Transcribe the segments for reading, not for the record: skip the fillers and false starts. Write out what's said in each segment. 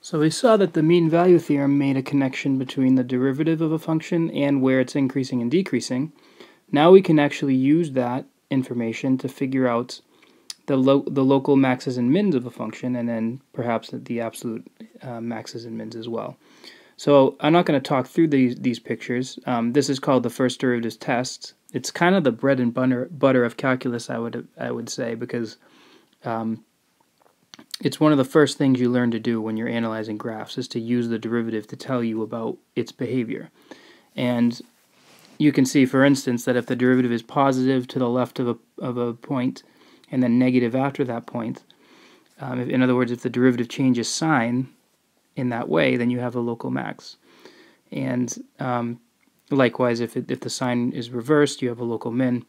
So we saw that the mean value theorem made a connection between the derivative of a function and where it's increasing and decreasing. Now we can actually use that information to figure out the local maxes and mins of a function, and then perhaps the absolute maxes and mins as well. So I'm not going to talk through these pictures. This is called the first derivatives test. It's kind of the bread and butter of calculus, I would say, because it's one of the first things you learn to do when you're analyzing graphs, is to use the derivative to tell you about its behavior. And you can see, for instance, that if the derivative is positive to the left of a point and then negative after that point, in other words, if the derivative changes sign in that way, then you have a local max. And likewise, if the sign is reversed, you have a local min.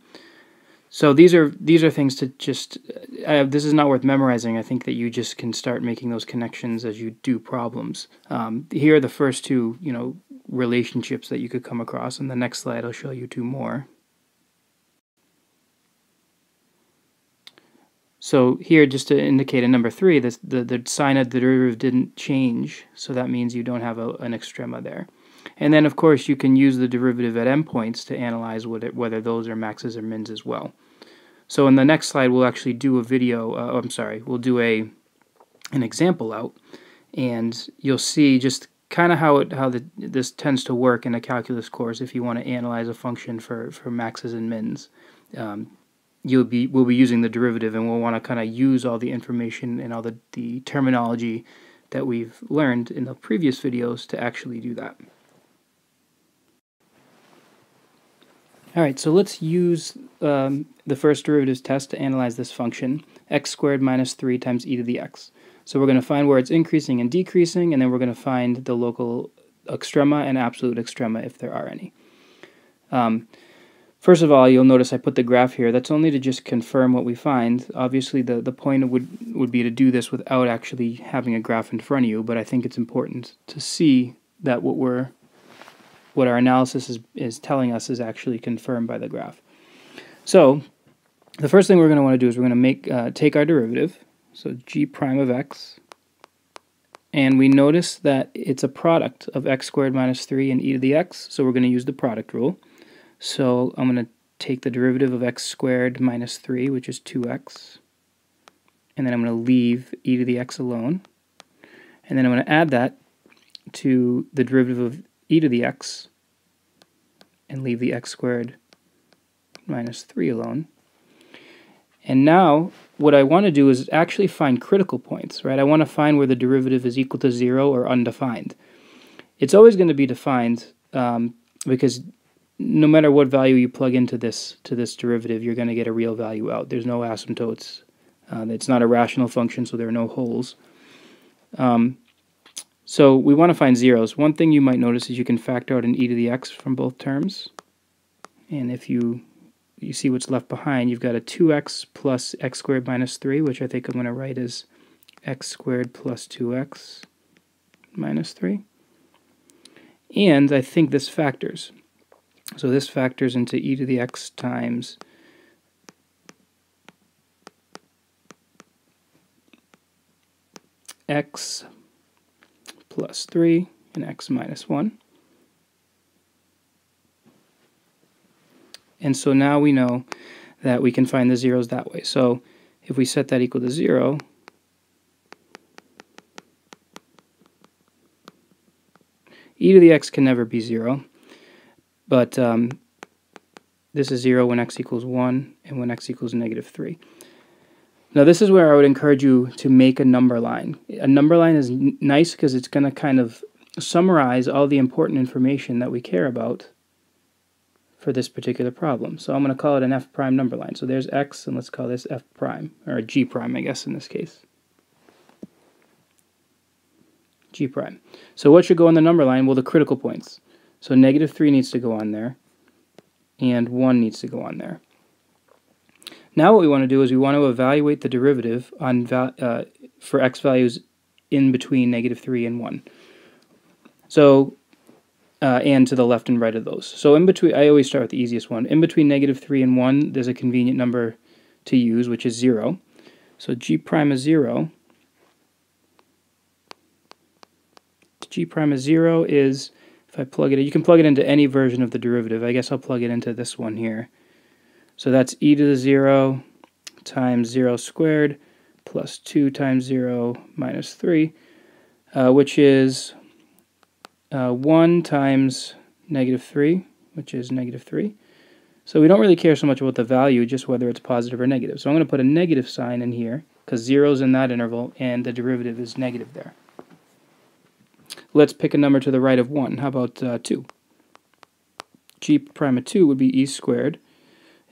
So these are things to just, this is not worth memorizing. I think that you just can start making those connections as you do problems. Here are the first two, relationships that you could come across. In the next slide, I'll show you two more. So here, just to indicate in number 3, the sign of the derivative didn't change, so that means you don't have an extrema there. And then, of course, you can use the derivative at endpoints to analyze whether those are maxes or mins as well. So in the next slide, we'll actually do a video, we'll do an example out, and you'll see just kind of how this tends to work in a calculus course if you want to analyze a function for maxes and mins. We'll be using the derivative, and we'll want to kind of use all the information and all the terminology that we've learned in the previous videos to actually do that. Alright, so let's use the first derivatives test to analyze this function, x squared minus 3 times e to the x. So we're going to find where it's increasing and decreasing, and then we're going to find the local extrema and absolute extrema if there are any. First of all, you'll notice I put the graph here. That's only to just confirm what we find. Obviously, the point would be to do this without actually having a graph in front of you, but I think it's important to see that what our analysis is telling us is actually confirmed by the graph. So the first thing we're going to want to do is we're going to take our derivative, so g prime of x, and we notice that it's a product of x squared minus 3 and e to the x, so we're going to use the product rule. So I'm going to take the derivative of x squared minus 3, which is 2x, and then I'm going to leave e to the x alone, and then I'm going to add that to the derivative of e to the x and leave the x squared minus 3 alone. And now what I want to do is actually find critical points, right? I want to find where the derivative is equal to 0 or undefined. It's always going to be defined because no matter what value you plug into this derivative, you're going to get a real value out. There's no asymptotes. It's not a rational function, so there are no holes. So we want to find zeros. One thing you might notice is you can factor out an e to the x from both terms. And if you see what's left behind, you've got a 2x plus x squared minus 3, which I think I'm going to write as x squared plus 2x minus 3. And I think this factors. So this factors into e to the x times x plus 3 and x minus 1. And so now we know that we can find the zeros that way. So if we set that equal to 0, e to the x can never be 0, but this is 0 when x equals 1 and when x equals negative 3. Now this is where I would encourage you to make a number line. A number line is nice because it's going to kind of summarize all the important information that we care about for this particular problem. So I'm going to call it an f prime number line. So there's x, and let's call this f prime, or g prime, I guess, in this case. G prime. So what should go on the number line? Well, the critical points. So negative 3 needs to go on there, and 1 needs to go on there. Now what we want to do is we want to evaluate the derivative on for x values in between negative 3 and 1. So, and to the left and right of those. So in between, I always start with the easiest one. In between negative 3 and 1, there's a convenient number to use, which is 0. So g prime is 0. g prime of 0 is, if I plug it in, you can plug it into any version of the derivative. I guess I'll plug it into this one here. So that's e to the 0 times 0 squared plus 2 times 0 minus 3, which is 1 times negative 3, which is negative 3. So we don't really care so much about the value, just whether it's positive or negative. So I'm going to put a negative sign in here, because 0 is in that interval, and the derivative is negative there. Let's pick a number to the right of 1. How about 2? G prime of 2 would be e squared.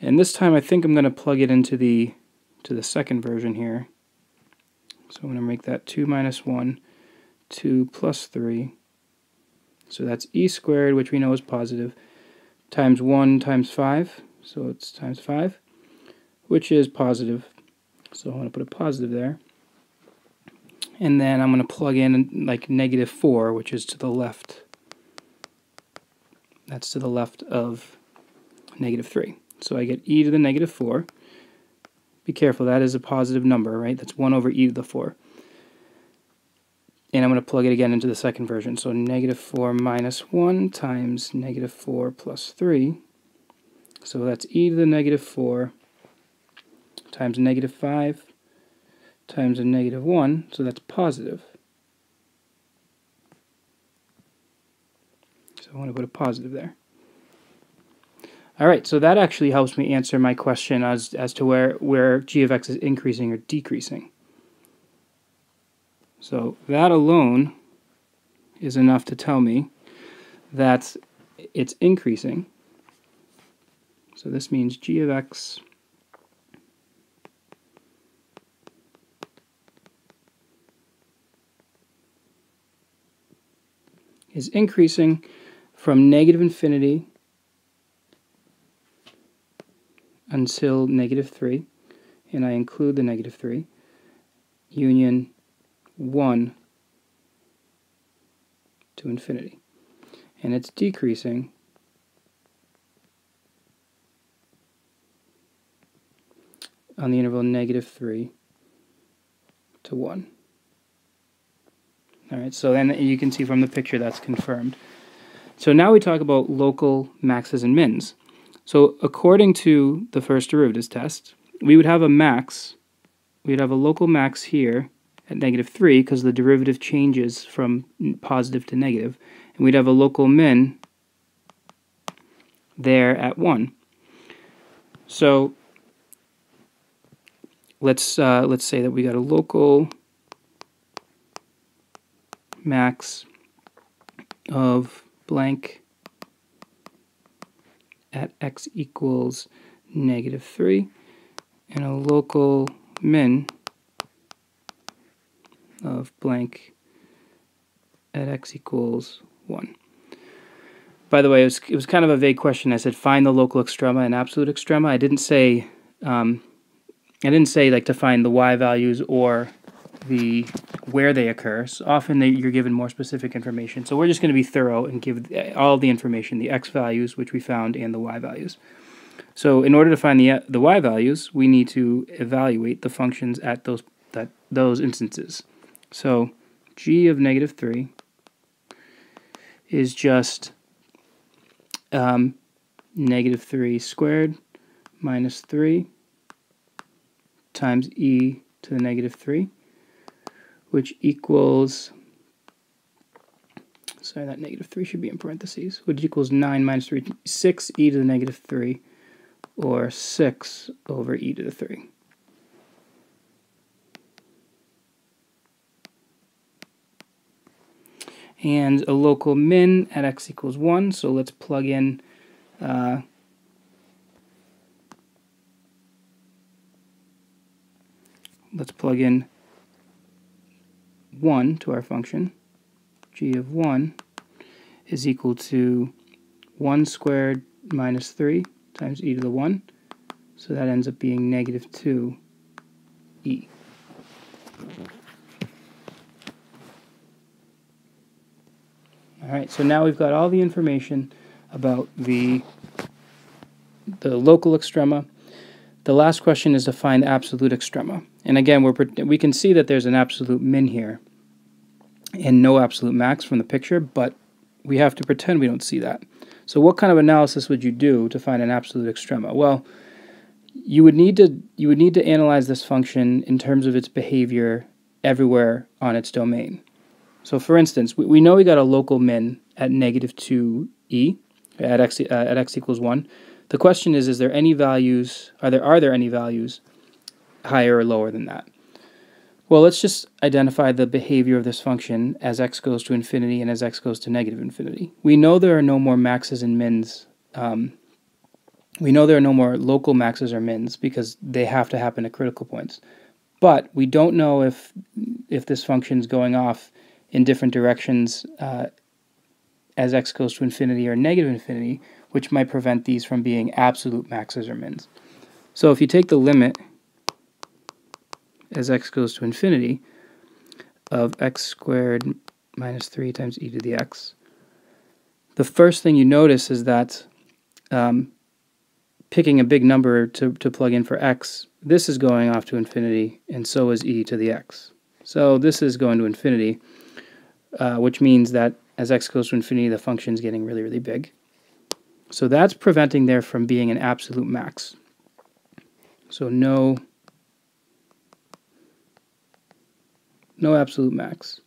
And this time I think I'm going to plug it into the second version here. So I'm going to make that 2 minus 1, 2 plus 3. So that's e squared, which we know is positive, times 1 times 5. So it's times 5, which is positive. So I want to put a positive there. And then I'm going to plug in like negative 4, which is to the left. That's to the left of negative 3. So I get e to the negative 4. Be careful, that is a positive number, right? That's 1 over e to the 4. And I'm going to plug it again into the second version. So negative 4 minus 1 times negative 4 plus 3. So that's e to the negative 4 times negative 5 times a negative 1. So that's positive. So I want to put a positive there. All right, so that actually helps me answer my question as to where g of x is increasing or decreasing. So that alone is enough to tell me that it's increasing. So this means g of x is increasing from negative infinity until negative 3, and I include the negative 3, union 1 to infinity. And it's decreasing on the interval negative 3 to 1. All right, so then you can see from the picture that's confirmed. So now we talk about local maxes and mins. So according to the first derivatives test, we would have a max, we'd have a local max here at negative 3 because the derivative changes from positive to negative, and we'd have a local min there at 1. So let's say that we got a local max of blank at x equals negative 3 and a local min of blank at x equals 1. By the way, it was kind of a vague question. I said find the local extrema and absolute extrema. I didn't say like to find the y values or the where they occur. So often you're given more specific information. So we're just going to be thorough and give all the information, the x values, which we found, and the y values. So in order to find the y values, we need to evaluate the functions at those instances. So g of negative 3 is just negative 3 squared minus 3 times e to the negative 3, which equals, sorry, that negative 3 should be in parentheses, which equals 9 minus 3, 6 e to the negative 3, or 6 over e to the 3. And a local min at x equals 1, so let's plug in let's plug in 1 to our function. G of 1 is equal to 1 squared minus 3 times e to the 1. So that ends up being negative 2e. Alright, so now we've got all the information about the local extrema. The last question is to find the absolute extrema. And again, we can see that there's an absolute min here. and no absolute max from the picture, but we have to pretend we don't see that. So what kind of analysis would you do to find an absolute extrema? Well, you would need to analyze this function in terms of its behavior everywhere on its domain. So for instance, we know we got a local min at -2e at x equals 1. The question is there any values, are there any values higher or lower than that? Well, let's just identify the behavior of this function as x goes to infinity and as x goes to -infinity. We know there are no more maxes and mins. We know there are no more local maxes or mins because they have to happen at critical points. But we don't know if this function is going off in different directions as x goes to infinity or -infinity, which might prevent these from being absolute maxes or mins. So if you take the limit as x goes to infinity of x squared minus 3 times e to the x, the first thing you notice is that picking a big number to plug in for x, this is going off to infinity, and so is e to the x. So this is going to infinity, which means that as x goes to infinity, the function is getting really, really big. So that's preventing there from being an absolute max. So no absolute max.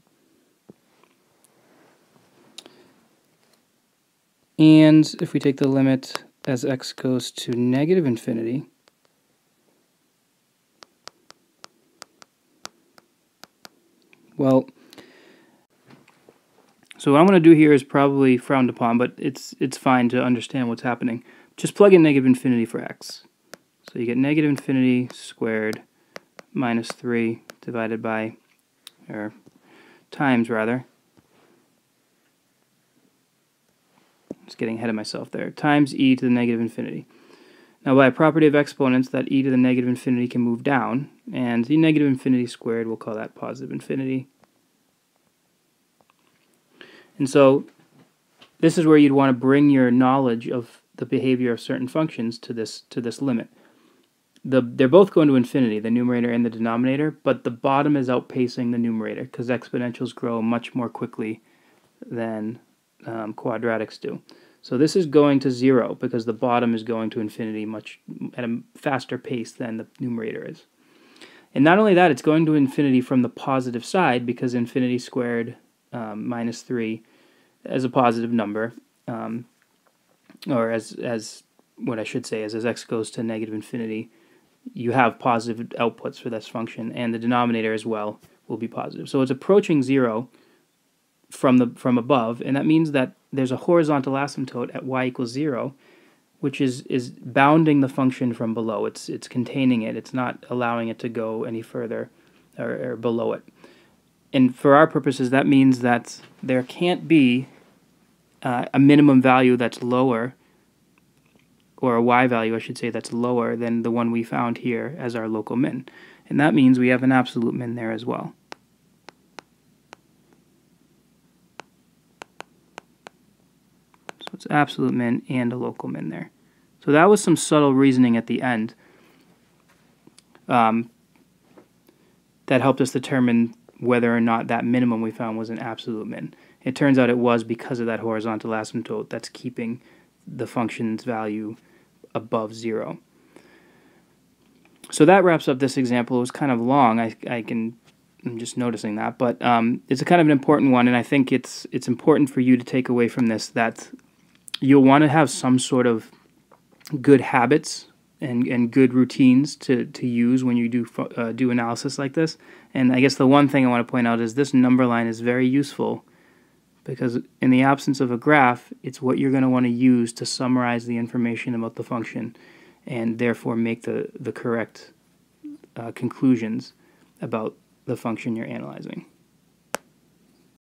And if we take the limit as x goes to -infinity, well, so what I'm going to do here is probably frowned upon, but it's fine to understand what's happening. Just plug in -infinity for x. So you get -infinity squared minus 3 divided by, or times rather, just getting ahead of myself there, times e to the -infinity. Now by a property of exponents, that e to the -infinity can move down, and the -infinity squared, we'll call that positive infinity. And so this is where you'd want to bring your knowledge of the behavior of certain functions to this limit. They're both going to infinity, the numerator and the denominator, but the bottom is outpacing the numerator because exponentials grow much more quickly than quadratics do. So this is going to 0 because the bottom is going to infinity at a faster pace than the numerator is. And not only that, it's going to infinity from the positive side because infinity squared minus 3 as a positive number, or as what I should say is as x goes to -infinity, you have positive outputs for this function, and the denominator as well will be positive. So it's approaching 0 from above, and that means that there's a horizontal asymptote at y equals 0, which is bounding the function from below. It's containing it. It's not allowing it to go any further or below it. And for our purposes, that means that there can't be a minimum value that's lower, or a y value, I should say, that's lower than the one we found here as our local min. And that means we have an absolute min there as well. So it's absolute min and a local min there. So that was some subtle reasoning at the end that helped us determine whether or not that minimum we found was an absolute min. It turns out it was because of that horizontal asymptote that's keeping the function's value above 0. So that wraps up this example. It was kind of long. I'm just noticing that, but it's a kind of an important one, and I think it's important for you to take away from this that you'll want to have some sort of good habits and good routines to use when you do analysis like this. And I guess the one thing I want to point out is this number line is very useful because in the absence of a graph, it's what you're going to want to use to summarize the information about the function and therefore make the correct conclusions about the function you're analyzing.